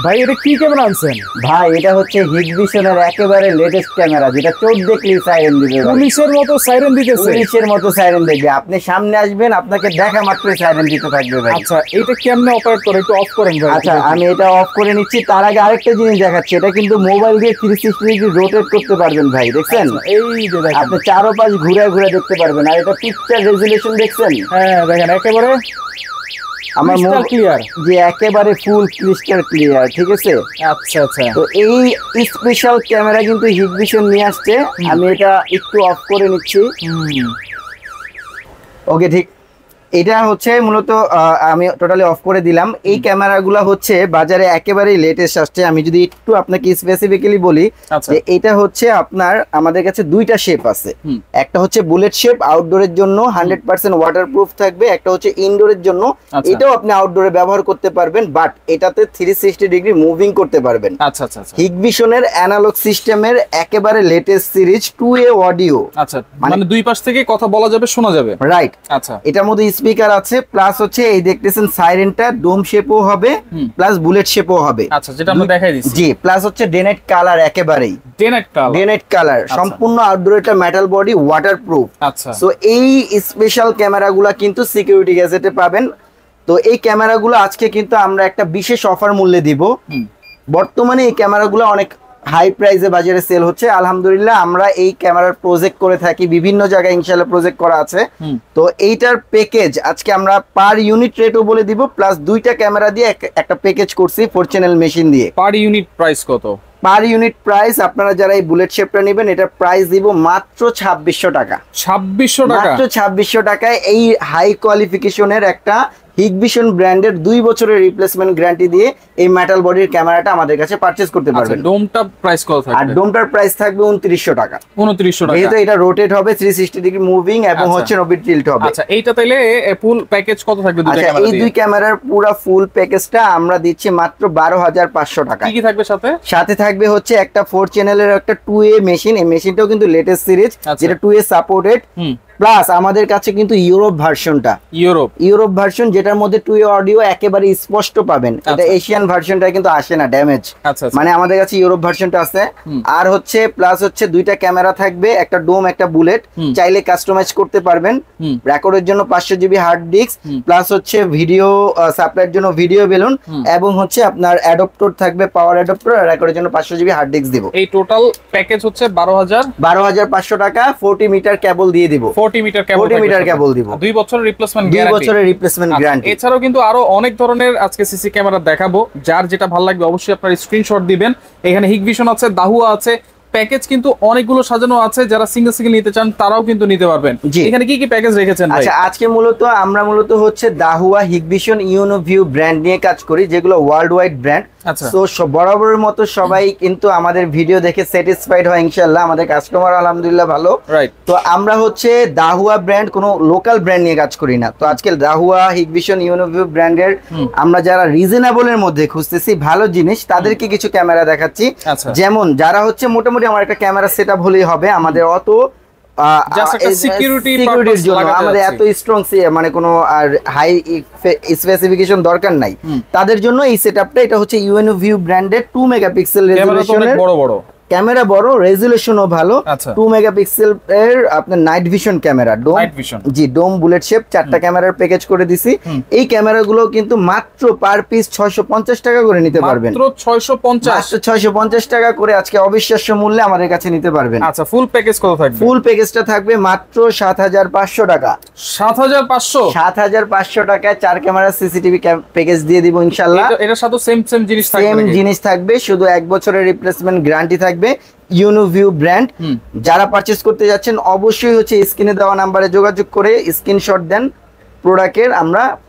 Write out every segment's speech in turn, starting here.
ভাই এটা কি ক্যামেরা আনছেন? ভাই এটা হচ্ছে হিগভিশনের একেবারে লেটেস্ট ক্যামেরা, যেটা চোখ দেখলেই সাইরেন দিবে, পুলিশের মতো সাইরেন দিতেছে। পুলিশের মতো সাইরেন দিবে। আপনি সামনে আসবেন, আপনাকে দেখা মাত্রই সাইরেন দিতে থাকবে ভাই। আচ্ছা এটা কেমনে অপারেট করে একটু অফ করেন ভাই। আচ্ছা আমি এটা অফ করে নিচ্ছি। তার আগে আরেকটা জিনিস দেখাচ্ছি, এটা কিন্তু মোবাইল দিয়ে 360 ডিগ্রি রোটেট করতে পারবেন ভাই, দেখছেন? এই যে দেখেন আপনি চারোপাশ ঘুরে ঘুরে দেখতে পারবেন। আর এটা পিকচার রেজুলেশন দেখছেন? হ্যাঁ দেখেন একেবারে আমার ক্রিস্টাল ক্লিয়ার, যে একেবারে ফুল ক্রিস্টাল ক্লিয়ার, ঠিক আছে? আচ্ছা আচ্ছা। তো এই স্পেশাল ক্যামেরা কিন্তু হিগভিশন নিয়ে আসছে। আমি এটা একটু অফ করে নিচ্ছি। ওকে ঠিক, এটা হচ্ছে মূলত আমি টোটালি অফ করে দিলাম। এই ক্যামেরাগুলো হচ্ছে বাজারে একেবারেই লেটেস্ট আসছে। আমি যদি একটু আপনাকে স্পেসিফিক্যালি বলি যে এটা হচ্ছে আপনার আমাদের কাছে দুইটা শেপ আছে। একটা হচ্ছে বুলেট শেপ আউটডোরের জন্য 100% ওয়াটারপ্রুফ থাকবে, একটা হচ্ছে ইনডোরের জন্য। এটাও আপনি আউটডোরে ব্যবহার করতে পারবেন, বাট এটাতে 360 ডিগ্রি মুভিং করতে পারবেন। আচ্ছা আচ্ছা। হিগভিশনের অ্যানালগ সিস্টেমের একেবারে লেটেস্ট সিরিজ 2A অডিও। আচ্ছা মানে দুই পাশ থেকে কথা বলা যাবে, শোনা যাবে, রাইট? আচ্ছা এটার মধ্যে স্পিকার আছে, প্লাস হচ্ছে এই দেখতেছেন সাইরেনটা ডোম শেপও হবে প্লাস বুলেট শেপও হবে। আচ্ছা যেটা আমরা দেখাই দিচ্ছি। জি, প্লাস হচ্ছে ডেনাইট কালার, একেবারেই ডেনাইট কালার, সম্পূর্ণ আউটডোর। এটা মেটাল বডি, ওয়াটারপ্রুফ। আচ্ছা, সো এই স্পেশাল ক্যামেরাগুলো কিন্তু সিকিউরিটি গ্যাজেটে পাবেন। তো এই ক্যামেরাগুলো আজকে কিন্তু আমরা একটা বিশেষ অফার মূল্যে দিব। বর্তমানে এই ক্যামেরাগুলো অনেক হাই প্রাইসে বাজারে সেল হচ্ছে। আলহামদুলিল্লাহ আমরা এই ক্যামেরার প্রজেক্ট করে থাকি, বিভিন্ন জায়গায় ইনশাআল্লাহ প্রজেক্ট করা আছে। তো এইটার প্যাকেজ আজকে আমরা পার ইউনিট রেটও বলে দিব, প্লাস দুইটা ক্যামেরা দিয়ে একটা প্যাকেজ করছি 4 চ্যানেল মেশিন দিয়ে। পার ইউনিট প্রাইস কত? পার ইউনিট প্রাইস আপনারা যারা এই বুলেট শেপটা নেবেন, এটার প্রাইস দিব মাত্র 2600 টাকা। 2600 টাকা, মাত্র 2600 টাকায় এই হাই কোয়ালিফিকেশনের একটা হিগভিশন ব্র্যান্ডের 2 বছরের রিপ্লেসমেন্ট গ্যারান্টি দিয়ে এই মেটাল বডির ক্যামেরাটা আমাদের কাছে পারচেজ করতে পারবেন। ডোমটা প্রাইস কত থাকবে? আর ডোমটার প্রাইস থাকবে 2900 টাকা। 2900 টাকা। যেহেতু এটা রোটেট হবে 360 ডিগ্রি মুভিং এবং হচ্ছে নবি টিল্ট হবে। আচ্ছা এইটা তাইলে ফুল প্যাকেজ কত থাকবে দুটো ক্যামেরা দিয়ে? এই দুই ক্যামেরার পুরো ফুল প্যাকেজটা আমরা দিচ্ছি মাত্র 12500 টাকা। কি কি থাকবে সাথে? সাথে থাকবে হচ্ছে একটা 4 চ্যানেলের একটা 2A মেশিন। এই মেশিনটাও কিন্তু লেটেস্ট সিরিজ, যেটা 2A সাপোর্টেড। প্লাস আমাদের কাছে কিন্তু ইউরোপ ভার্সনটা, ইউরোপ ভার্সন, যেটার মধ্যে 2A অডিও একেবারে স্পষ্ট পাবেন। এটা এশিয়ান ভার্সনটা কিন্তু আসে না, ড্যামেজ। মানে আমাদের কাছে ইউরোপ ভার্সনটা আছে। আর হচ্ছে প্লাস হচ্ছে দুইটা ক্যামেরা থাকবে, একটা ডোম একটা বুলেট। চাইলে কাস্টমাইজ করতে পারবেন। রেকর্ডের জন্য 500 জিবি হার্ড ডিস্ক, প্লাস হচ্ছে ভিডিও সাপ্লাইয়ের জন্য ভিডিও বেলুন, এবং হচ্ছে আপনার অ্যাডাপ্টর থাকবে, পাওয়ার অ্যাডাপ্টর। আর রেকর্ডের জন্য 500 জিবি হার্ড ডিস্ক দিব। এই টোটাল প্যাকেজ হচ্ছে 12500 টাকা। 40 মিটার কেবল দিয়ে দিব। 40 মিটার কেবল দিব। 2 বছরের রিপ্লেসমেন্ট 2 বছরের রিপ্লেসমেন্ট গ্যারান্টি। এছাড়াও কিন্তু আরো অনেক ধরনের আজকে সিসি ক্যামেরা দেখাবো। যার যেটা ভালো লাগবে অবশ্যই আপনারা স্ক্রিনশট দিবেন। এখানে হিগভিশন আছে, দাহুয়া আছে, প্যাকেজ কিন্তু অনেকগুলো সাজানো আছে। যারা সিঙ্গেল সিঙ্গেল নিতে চান তারাও কিন্তু নিতে পারবেন। এখানে কি কি প্যাকেজ রেখেছেন ভাই? আচ্ছা আজকে আমরা মূলত হচ্ছে দাহুয়া, হিগভিশন, ইউনোভিউ ব্র্যান্ড নিয়ে কাজ করি, যেগুলো ওয়ার্ল্ড ওয়াইড ব্র্যান্ড। তো বরাবরের মতো সবাই কিন্তু আমাদের ভিডিও দেখে স্যাটিসফাইড হয় ইনশাআল্লাহ। আমাদের কাস্টমার আলহামদুলিল্লাহ ভালো। তো আমরা হচ্ছে দাহুয়া ব্র্যান্ড, কোনো লোকাল ব্র্যান্ড নিয়ে কাজ করি না। তো আজকে দাহুয়া, হিগভিশন, ইউনোভিউ ব্র্যান্ডের আমরা যারা রিজনেবলের মধ্যে খুঁজতেছি ভালো জিনিস, তাদেরকে কিছু ক্যামেরা দেখাচ্ছি। যেমন যারা হচ্ছে মোটামুটি আমার একটা ক্যামেরা সেটআপ হলেই হবে, আমাদের অত সিকিউরিটির জন্য আমাদের এত স্ট্রং মানে কোনো আর হাই স্পেসিফিকেশন দরকার নাই, তাদের জন্য এই সেটআপটা। এটা হচ্ছে ইউনোভিউ ব্র্যান্ডের 2 মেগাপিক্সেল রেজোলিউশনের বড় ক্যামেরা, বড় রেজুলেশনও ভালো। 2 মেগাপিক্সেল এর আপনার নাইট ভিশন ক্যামেরা, ডোম, জি ডোম বুলেট শেপ, 4টা ক্যামেরার প্যাকেজ করে দিছি। এই ক্যামেরাগুলো কিন্তু মাত্র পার পিস 650 টাকা করে নিতে পারবেন। মাত্র 650 টাকা করে আজকে অবিশ্বাস্য মূল্যে আমাদের কাছে নিতে পারবেন। আচ্ছা ফুল প্যাকেজ কত থাকবে? ফুল প্যাকেজটা থাকবে মাত্র 7500 টাকা। 7500 টাকায় 4 ক্যামেরা সিসিটিভি প্যাকেজ দিয়ে দিব ইনশাআল্লাহ। এটার সাথে সেম জিনিস থাকবে, শুধু 1 বছরের রিপ্লেসমেন্ট গ্যারান্টি থাকবে। ইউনোভিউ ব্র্যান্ড। যারা পারচেজ করতে যাচ্ছেন অবশ্যই হচ্ছে স্ক্রিনে দেওয়া নাম্বারে যোগাযোগ করে স্ক্রিনশট দেন, প্রোডাক্টের আমরা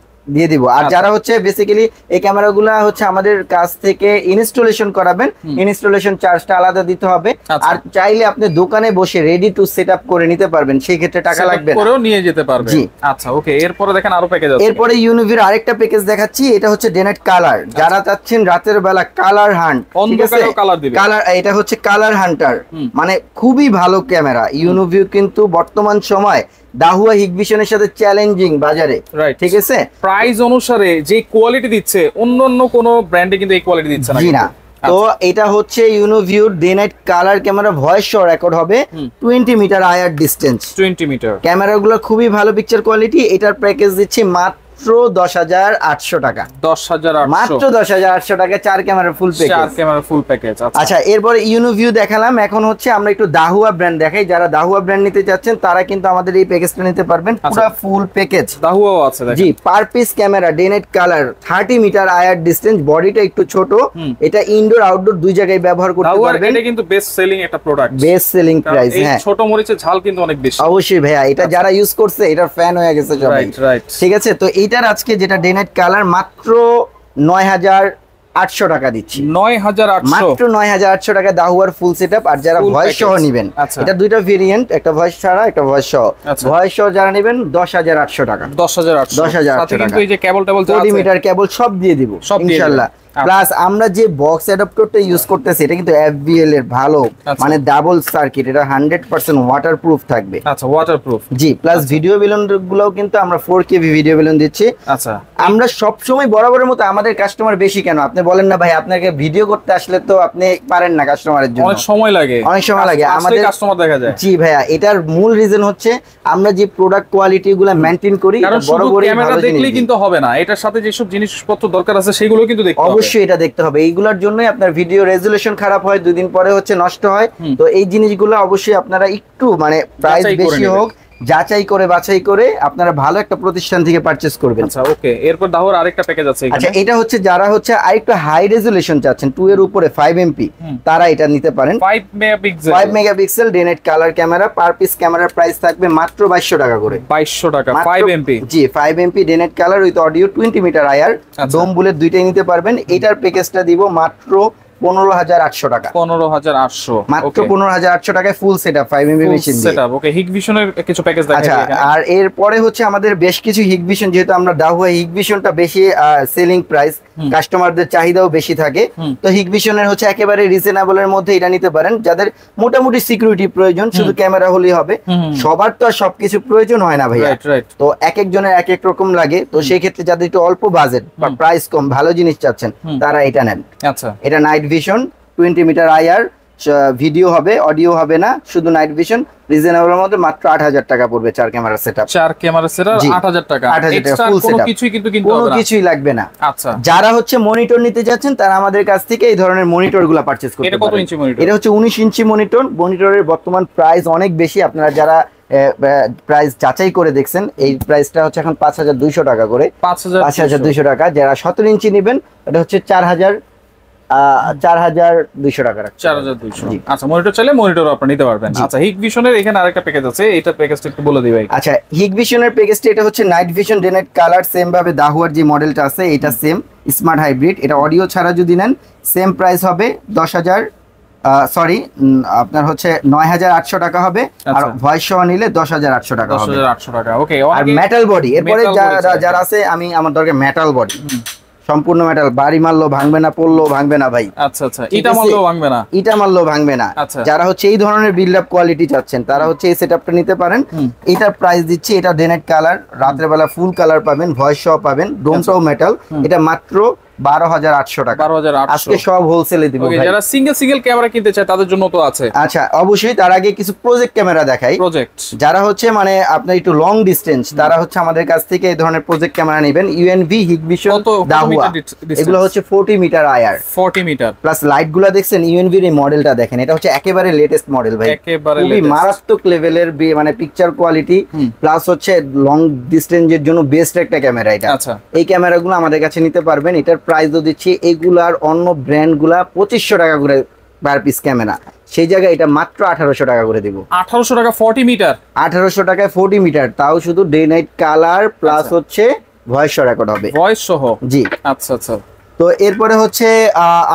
দিয়ে দিব। আর যারা হচ্ছে বেসিক্যালি এই ক্যামেরাগুলো হচ্ছে আমাদের কাছ থেকে ইনস্টলেশন করাবেন, ইনস্টলেশন চার্জটা আলাদা দিতে হবে। আর চাইলে আপনি দোকানে বসে রেডি টু সেটআপ করে নিতে পারবেন, সেই ক্ষেত্রে টাকা লাগবে না, করেও নিয়ে যেতে পারবেন। জি আচ্ছা ওকে। এরপরে দেখেন আরো প্যাকেজ আছে। এরপরে ইউনোভির আরেকটা প্যাকেজ দেখাচ্ছি। এটা হচ্ছে ডেনাইট কালার। যারা চাচ্ছেন রাতের বেলা কালার হান্ট, অন্ধকারেও কালার দিবে, কালার, এটা হচ্ছে কালার হান্টার, মানে খুবই ভালো ক্যামেরা। ইউনোভিউ কিন্তু বর্তমান সময় দাহুয়া হিগভিশনের সাথে চ্যালেঞ্জিং বাজারে, ঠিক আছে? প্রাইস অনুসারে যে কোয়ালিটি দিচ্ছে অন্য কোন ব্র্যান্ডে কিন্তু এই কোয়ালিটি দিচ্ছে না। জি না। তো এটা হচ্ছে ইউনোভিউর day night colour camera, voice সহ রেকর্ড হবে 20 মিটার আইআর ডিসটেন্স, 20 মিটার। ক্যামেরাগুলো খুবই ভালো পিকচার কোয়ালিটি। এটার প্যাকেজ দিচ্ছি মাত্র 10,800 টাকা। 10,800 মাত্র 10,800 টাকা 4 ক্যামেরার ফুল প্যাকেজ। 4 ক্যামেরার ফুল প্যাকেজ। আচ্ছা, এরপরে ইউনোভিউ দেখালাম, এখন হচ্ছে আমরা একটু দাহুয়া ব্র্যান্ড দেখাই। যারা দাহুয়া ব্র্যান্ড নিতে যাচ্ছেন তারা কিন্তু আমাদের এই প্যাকেজটা নিতে পারবেন, পুরো ফুল প্যাকেজ। দাহুয়াও আছে দেখেন। জি, per piece camera day night colour 30 metre IR distance, বডিটা একটু ছোট, এটা ইনডোর আউটডোর দুই জায়গায় ব্যবহার করতে পারবেন। এটা কিন্তু বেস্ট সেলিং একটা প্রোডাক্ট, বেস্ট সেলিং প্রাইস। হ্যাঁ, ছোট মরিচের ঝাল কিন্তু অনেক বেশি। অবশ্যই ভাইয়া, এটা যারা ইউজ করছে এটার ফ্যান হয়ে গেছে সবাই। ঠিক আছে, তো এইটার আজকে যেটা ডে নাইট কালার মাত্র 9,800 টাকা দিচ্ছি। 9,800, মাত্র 9,800 টাকা দাহুয়ার ফুল সেটআপ। আর যারা ভয়েস সহ নেবেন, এটা দুইটা ভেরিয়েন্ট, একটা ভয়েস ছাড়া একটা ভয়েস সহ। ভয়েস সহ যারা নেবেন 10,800 টাকা। 10,800 টাকা। এই যে কেবল 40 মিটার কেবল সব দিয়ে দিব ইনশাআল্লাহ। প্লাস আমরা যে বক্স অ্যাডাপ্টারটা ইউজ করতেছি এটা কিন্তু FBL এর ভালো, মানে ডাবল সার্কিট, এটা 100% ওয়াটারপ্রুফ থাকবে। আচ্ছা, ওয়াটারপ্রুফ। জি, প্লাস ভিডিও বেলুন গুলোও কিন্তু আমরা 4K ভিডিও বেলুন দিচ্ছি। আচ্ছা, আমরা সব সময় বরাবরের মতো আমাদের কাস্টমার বেশি কেন আপনি বলেন না ভাই, আপনাকে ভিডিও করতে আসলে তো আপনি পারেন না, কাস্টমারের জন্য অনেক সময় লাগে, আমাদের কাস্টমার দেখা যায়। জি ভাইয়া, এটার মূল রিজন হচ্ছে আমরা যে প্রোডাক্ট কোয়ালিটি গুলো মেইনটেইন করি। কারণ শুধু ক্যামেরা দেখলেই কিন্তু হবে না, এটার সাথে যেসব জিনিসপত্র দরকার আছে সেগুলো কিন্তু দেখতে হবে। অবশ্যই এটা দেখতে হবে। এইগুলোর জন্যই আপনার ভিডিও রেজুলেশন খারাপ হয়, 2 দিন পরে হচ্ছে নষ্ট হয়। তো এই জিনিসগুলো অবশ্যই আপনারা একটু মানে প্রাইস বেশি হোক যাচাই করে বাছাই করে আপনারা ভালো একটা প্রতিষ্ঠান থেকে পারচেজ করবেন। আচ্ছা, ওকে। এরপর দাহুয়ার আরেকটা প্যাকেজ আছে এখানে। আচ্ছা, এটা হচ্ছে যারা হচ্ছে আরেকটু হাই রেজুলেশন চাচ্ছেন, 2 এর উপরে 5 MP, তারা এটা নিতে পারেন। 5 megapixel day night colour camera, per piece ক্যামেরার প্রাইস থাকবে মাত্র 2200 টাকা করে। 2200 টাকা 5 MP। জি, 5 MP day night colour with audio 20 metre IR, dome bullet দুইটাই নিতে পারবেন। এটার প্যাকেজটা দিব মাত্র 15,800 টাকা। 15,800 মাত্র 15,800 টাকায় ফুল সেটআপ 5 MP মেশিন দিয়ে। সেটআপ, ওকে। হিগভিশনের কিছু প্যাকেজ দেখাই এখানে। আচ্ছা, আর এরপরে হচ্ছে আমাদের বেশ কিছু হিগভিশন, যেহেতু আমরা দাহুয়া হিগভিশনটা বেশি সেলিং প্রাইস, কাস্টমারদের চাহিদাও বেশি থাকে, তো হিগভিশনের হচ্ছে একেবারে রিজনেবল এর মধ্যে এটা নিতে পারেন। যাদের মোটামুটি সিকিউরিটি প্রয়োজন, শুধু ক্যামেরা হলেই হবে, সবার তো আর সবকিছু প্রয়োজন হয় না ভাইয়া। তো এক একজনের এক এক রকম লাগে। তো সেই ক্ষেত্রে যাদের একটু অল্প বাজেট বা প্রাইস কম, ভালো জিনিস চাচ্ছেন, তারা এটা নেন। আচ্ছা, এটা night vision 20 metre IR, video হবে, অডিও হবে না, শুধু নাইট ভিশন। রিজনেবলের মধ্যে মাত্র 8,000 টাকা পড়বে 4 ক্যামেরা সেটআপ। 4 ক্যামেরা সেটআপ 8,000 টাকা। 8,000 টাকা ফুল সেটআপ, কিছুই কিন্তু কিনতে হবে না, কোনো কিছুই লাগবে না। আচ্ছা, যারা হচ্ছে মনিটর নিতে যাচ্ছেন তারা আমাদের কাছ থেকে এই ধরনের মনিটরগুলো পারচেজ করতে পারেন। এটা কত ইঞ্চি মনিটর? এটা হচ্ছে 19 ইঞ্চি মনিটর। মনিটরের বর্তমান প্রাইস অনেক বেশি, আপনারা যারা প্রাইস যাচাই করে দেখছেন, এই প্রাইসটা হচ্ছে এখন 5,200 টাকা করে। 5,200 টাকা। যারা 17 ইঞ্চি নেবেন এটা হচ্ছে 4,200 টাকা। 4,200। আচ্ছা, মনিটর চাইলে মনিটর আপনি নিতে পারবেন। আচ্ছা, হিগভিশনের এখানে আরেকটা প্যাকেজ আছে, এটা প্যাকেজটা একটু বলে দিই ভাই। আচ্ছা, হিগভিশনের প্যাকেজটা এটা হচ্ছে night vision day night colour, same ভাবে দাহুয়ার যে মডেলটা আছে এটা সেম স্মার্ট হাইব্রিড। এটা অডিও ছাড়া যদি নেন সেম প্রাইস হবে 10,000, সরি আপনার হচ্ছে 9,800 টাকা হবে। আর ভয়েস সহ নিলে 10,800 টাকা হবে। 10,800 টাকা, ওকে। আর মেটাল বডি, এরপরে যারা আছে, আমার দরকার মেটাল বডি, সম্পূর্ণ মেটাল, বাড়ি মারলো ভাঙবে না, পড়লো ভাঙবে না ভাই। আচ্ছা আচ্ছা, ইটা মারলো ভাঙবে না, ইটা মারলো ভাঙবে না। যারা হচ্ছে এই ধরনের বিল্ড আপ কোয়ালিটি চাচ্ছেন তারা হচ্ছে এই সেটআপটা নিতে পারেন। এটার প্রাইস দিচ্ছি, এটা ডে নাইট কালার, রাতের বেলা ফুল কালার পাবেন, ভয়েস সহ পাবেন, ডোমটাও মেটাল। এটা মাত্র 12,800 টাকা। 12,800 আজকে সব হোলসেলে দিব ভাই। যারা সিঙ্গেল ক্যামেরা কিনতে চায় তাদের জন্য তো আছে। আচ্ছা, অবশ্যই। তার আগে কিছু প্রজেক্ট ক্যামেরা দেখাই। প্রজেক্ট যারা হচ্ছে মানে আপনার একটু লং ডিসটেন্স, তারা হচ্ছে আমাদের কাছ থেকে এই ধরনের প্রজেক্ট ক্যামেরা নেবেন। ইউএনভি হিগভিশন দাহুয়া, এগুলো হচ্ছে 40 metre IR, 40 metre plus light গুলা দেখছেন ইউএনভি এর মডেলটা দেখেন, এটা হচ্ছে একেবারে লেটেস্ট মডেল ভাই, খুবই মারাত্মক লেভেলের মানে পিকচার কোয়ালিটি, প্লাস হচ্ছে লং ডিসটেন্সের জন্য বেস্ট একটা ক্যামেরা এটা। এই ক্যামেরাগুলো আমাদের কাছে নিতে পারবেন। এটার প্রাইসও দিচ্ছি, এগুলার অন্য ব্র্যান্ড গুলা 2,500 টাকা করে পার পিস ক্যামেরা, সেই জায়গায় এটা মাত্র 1,800 টাকা করে দিব। 1,800 টাকা 40 মিটার, 1,800 টাকায় 40 মিটার, তাও শুধু ডে নাইট কালার প্লাস হচ্ছে ভয়েস সহ রেকর্ড হবে, ভয়েস সহ। জি, আচ্ছা আচ্ছা। তো এরপরে হচ্ছে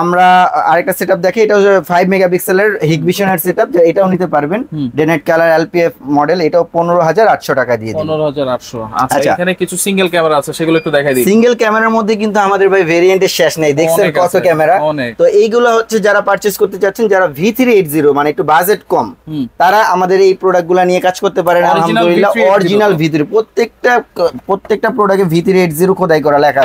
আমরা আরেকটা সেটআপ দেখি, এটা হচ্ছে 5 মেগাপিক্সেলের হিগভিশনের সেটআপ, যে এটাও নিতে পারবেন। ডেনেট কালার এলপিএফ মডেল, এটাও 15800 টাকা দিয়ে দিন। 15800। আচ্ছা, এখানে কিছু সিঙ্গেল ক্যামেরা আছে, সেগুলো একটু দেখাই দিই। সিঙ্গেল ক্যামেরার মধ্যে কিন্তু আমাদের ভাই ভেরিয়েন্টের শেষ নেই, দেখছেন কত ক্যামেরা। তো এইগুলো হচ্ছে যারা পারচেজ করতে চাচ্ছেন, যারা V380 মানে একটু বাজেট কম, তারা আমাদের এই প্রোডাক্টগুলো নিয়ে কাজ করতে পারেন। আলহামদুলিল্লাহ অরিজিনাল V3, প্রত্যেকটা প্রোডাক্টে V380 খোদাই করা লেখা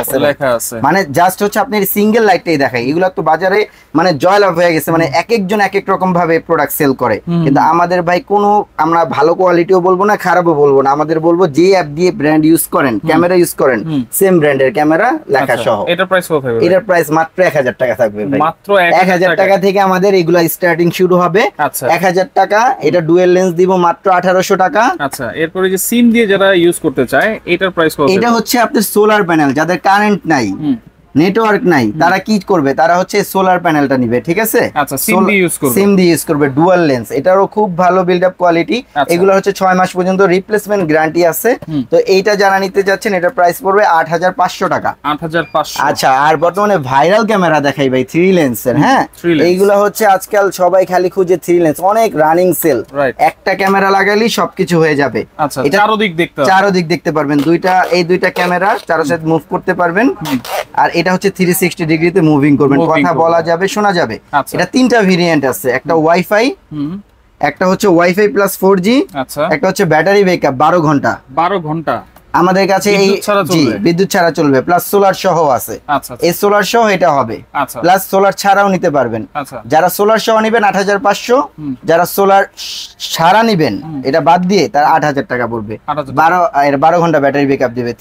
আছে। মানে জাস্ট হচ্ছে আপনি সিঙ্গেল লাইটটাই দেখাই। এগুলো তো বাজারে মানে জয়লাভ হয়ে গেছে, মানে এক একজন এক এক রকম ভাবে প্রোডাক্ট সেল করে, কিন্তু আমাদের ভাই কোনো, আমরা ভালো কোয়ালিটিও বলবো না, খারাপও বলবো না, আমাদের বলবো যে অ্যাপ দিয়ে ব্র্যান্ড ইউজ করেন, ক্যামেরা ইউজ করেন, সেম ব্র্যান্ডের ক্যামেরা লেখা সহ। এটার প্রাইস কত থাকবে? এটার প্রাইস মাত্র 1000 টাকা থাকবে ভাই। মাত্র 1000 টাকা থেকে আমাদের এগুলা স্টার্টিং শুরু হবে। 1000 টাকা। এটা ডুয়াল লেন্স দিব মাত্র 1800 টাকা। আচ্ছা, এরপরে যে সিম দিয়ে যারা ইউজ করতে চায়, এটার প্রাইস কত? এটা হচ্ছে আপনার সোলার প্যানেল, যাদের কারেন্ট নাই, নেটওয়ার্ক নাই, তারা কি করবে, তারা হচ্ছে সোলার প্যানেলটা নিবে, ঠিক আছে। আচ্ছা, সিম দিয়ে ইউজ করবে ডুয়াল লেন্স, এটারও খুব ভালো বিল্ড আপ কোয়ালিটি। এগুলো হচ্ছে 6 মাস পর্যন্ত রিপ্লেসমেন্ট গ্যারান্টি আছে। তো এইটা যারা নিতে যাচ্ছেন, এটা প্রাইস পড়বে 8500 টাকা। 8500। আচ্ছা, আর বর্তমানে ভাইরাল ক্যামেরা দেখাই ভাই 3 লেন্সের। হ্যাঁ, এইগুলো হচ্ছে আজকাল সবাই খালি খুঁজে 3 লেন্স, অনেক রানিং সেল। একটা ক্যামেরা লাগালেই সবকিছু হয়ে যাবে। আচ্ছা, এটা চারদিক দেখতে পারবেন, এই দুইটা ক্যামেরা চারো সাইড মুভ করতে পারবেন। আর এটা হচ্ছে 360 ডিগ্রিতে মুভিং করবেন, কথা বলা যাবে, শোনা যাবে। এটা 3টা ভেরিয়েন্ট আছে, একটা ওয়াইফাই, একটা হচ্ছে ওয়াইফাই প্লাস 4G, একটা হচ্ছে ব্যাটারি ব্যাকআপ 12 ঘন্টা। 12 ঘন্টা আমাদের কাছে এই বিদ্যুৎ ছাড়া চলবে, প্লাস সোলার সহ আছে। এই সোলার সহ এটা হবে, প্লাস সোলার ছাড়াও নিতে পারবেন। যারা সোলার সহ নেবেন 8500, যারা সোলার ছাড়া নেবেন এটা বাদ দিয়ে, তার 8000 টাকা পড়বে। 12 ঘন্টা ব্যাটারি ব্যাকআপ দিবে।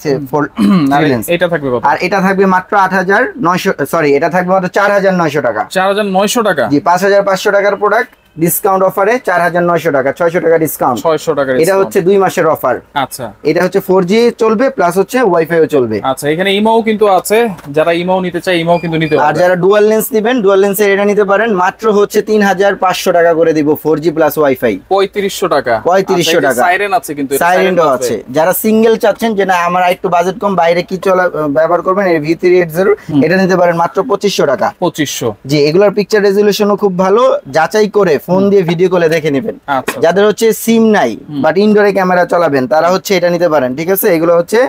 আর এটা থাকবে মাত্র 8900, সরি, এটা থাকবে মাত্র 4900 টাকা। 4900 টাকা? জি, 5500 টাকার প্রোডাক্ট ডিসকাউন্ট অফারে 4900 টাকা, 600 টাকা ডিসকাউন্ট। 600 টাকা। এটা হচ্ছে 2 মাসের অফার। আচ্ছা, এটা হচ্ছে 4G চলবে, প্লাস হচ্ছে ওয়াইফাইও চলবে। আচ্ছা, এখানে ইমোও কিন্তু আছে, যারা ইমোও নিতে চায় ইমোও কিন্তু নিতে পারবে। আর যারা ডুয়াল লেন্স নেবেন, ডুয়াল লেন্সের এটা নিতে পারেন, মাত্র হচ্ছে 3500 টাকা করে দিব 4G প্লাস ওয়াইফাই। 3500 টাকা। 3500 টাকা। সাইরেন আছে কিন্তু, সাইরেনও আছে। যারা সিঙ্গেল চাচ্ছেন, যে না আমার একটু বাজেট কম, বাইরে কি চলা ব্যবহার করবেন, এই V380 এটা নিতে পারেন মাত্র 2500 টাকা। 2500। জি, এগুলোর পিকচার রেজোলিউশনও খুব ভালো, যাচাই করে ফোন দিয়ে ভিডিও কলে দেখে নেবেন। যাদের হচ্ছে সিম নাই বাট ইনডোরে ক্যামেরা চালাবেন, তারা হচ্ছে এটা নিতে পারেন, ঠিক আছে। এগুলো হচ্ছে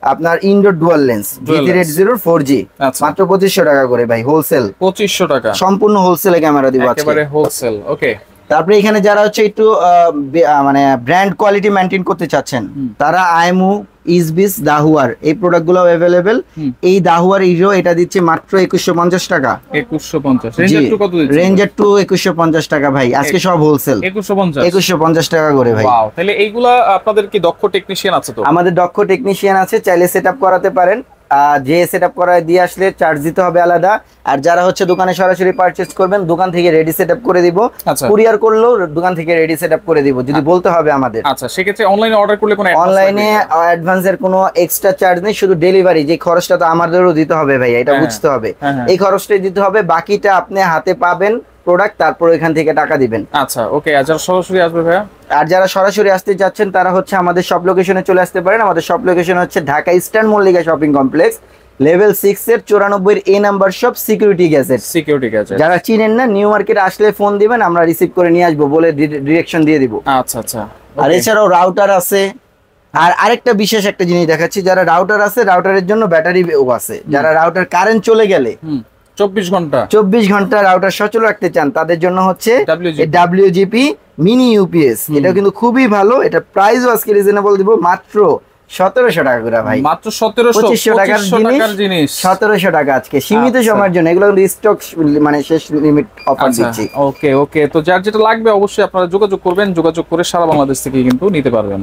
আপনার indoor dual lens V380 4G, মাত্র 2500 টাকা করে ভাই, হোলসেল 2500 টাকা, সম্পূর্ণ হোলসেলে ক্যামেরা দিব আজকে, একেবারে হোলসেল। ওকে, তারপরে এখানে যারা হচ্ছে একটু মানে ব্র্যান্ড কোয়ালিটি মেইনটেইন করতে চাচ্ছেন, তারা আইএমও, ইসবিস, দাহুয়ার এই প্রোডাক্টগুলো अवेलेबल। এই দাহুয়ার হিরো এটা দিচ্ছে মাত্র 2150 টাকা। 2150 রেঞ্জার টু কত দিচ্ছে? রেঞ্জার টু 2150 টাকা ভাই, আজকে সব হোলসেল 2150 টাকা করে ভাই। ওয়াও, তাহলে এইগুলা আপনাদের কি দক্ষ টেকনিশিয়ান আছে? তো আমাদের দক্ষ টেকনিশিয়ান আছে, চাইলে সেটআপ করাতে পারেন। যে সেটআপ করায় দিয়ে আসলে চার্জ দিতে হবে আলাদা। আর যারা হচ্ছে দোকানে সরাসরি পারচেজ করবেন, দোকান থেকে রেডি সেটআপ করে দিব। কুরিয়ার করলেও দোকান থেকে রেডি সেটআপ করে দিব, যদি বলতে হবে আমাদের। আচ্ছা, সেক্ষেত্রে অনলাইনে অর্ডার করলে কোনো অনলাইনে অ্যাডভান্সের কোনো এক্সট্রা চার্জ নেই, শুধু ডেলিভারি যে খরচটা তো আমাদেরও দিতে হবে ভাই, এটা বুঝতে হবে। এই খরচটাই দিতে হবে, বাকিটা আপনি হাতে পাবেন প্রোডাক্ট, তারপর এখান থেকে টাকা দিবেন। আচ্ছা, ওকে। আর যারা সরাসরি আসবে ভাইয়া, আর যারা সরাসরি আসতে যাচ্ছেন, তারা হচ্ছে আমাদের সব লোকেশনে চলে আসতে পারেন। আমাদের সব লোকেশন হচ্ছে Dhaka eastern Mallika shopping complex, level 6 এর 94 এ নাম্বার শপ, সিকিউরিটি গ্যাজেট। যারা চিনেন না, নিউ মার্কেট আসলে ফোন দিবেন, আমরা রিসিভ করে নিয়ে আসবো, বলে ডিরেকশন দিয়ে দিব। আচ্ছা আচ্ছা। আর এছাড়াও রাউটার আছে। আর আরেকটা বিশেষ একটা জিনিস দেখাচ্ছি, যারা রাউটার আছে, রাউটারের জন্য ব্যাটারি আছে। যারা রাউটার কারেন্ট চলে গেলে 24 ঘন্টা রাউটার সচল রাখতে চান, তাদের জন্য হচ্ছে WGP মিনি ইউপিএস। এটা কিন্তু খুবই ভালো, এটা প্রাইসও আজকে রিজনেবল দিব, মাত্র 1700 টাকা করে ভাই। মাত্র 2500 টাকার জিনিস 1700 টাকা আজকে সীমিত সময়ের জন্য। এগুলো কিন্তু স্টক মানে শেষ লিমিট অফার দিচ্ছি। ওকে ওকে, তো যার যেটা লাগবে অবশ্যই আপনারা যোগাযোগ করবেন, যোগাযোগ করে সারা বাংলাদেশ থেকে কিন্তু নিতে পারবেন।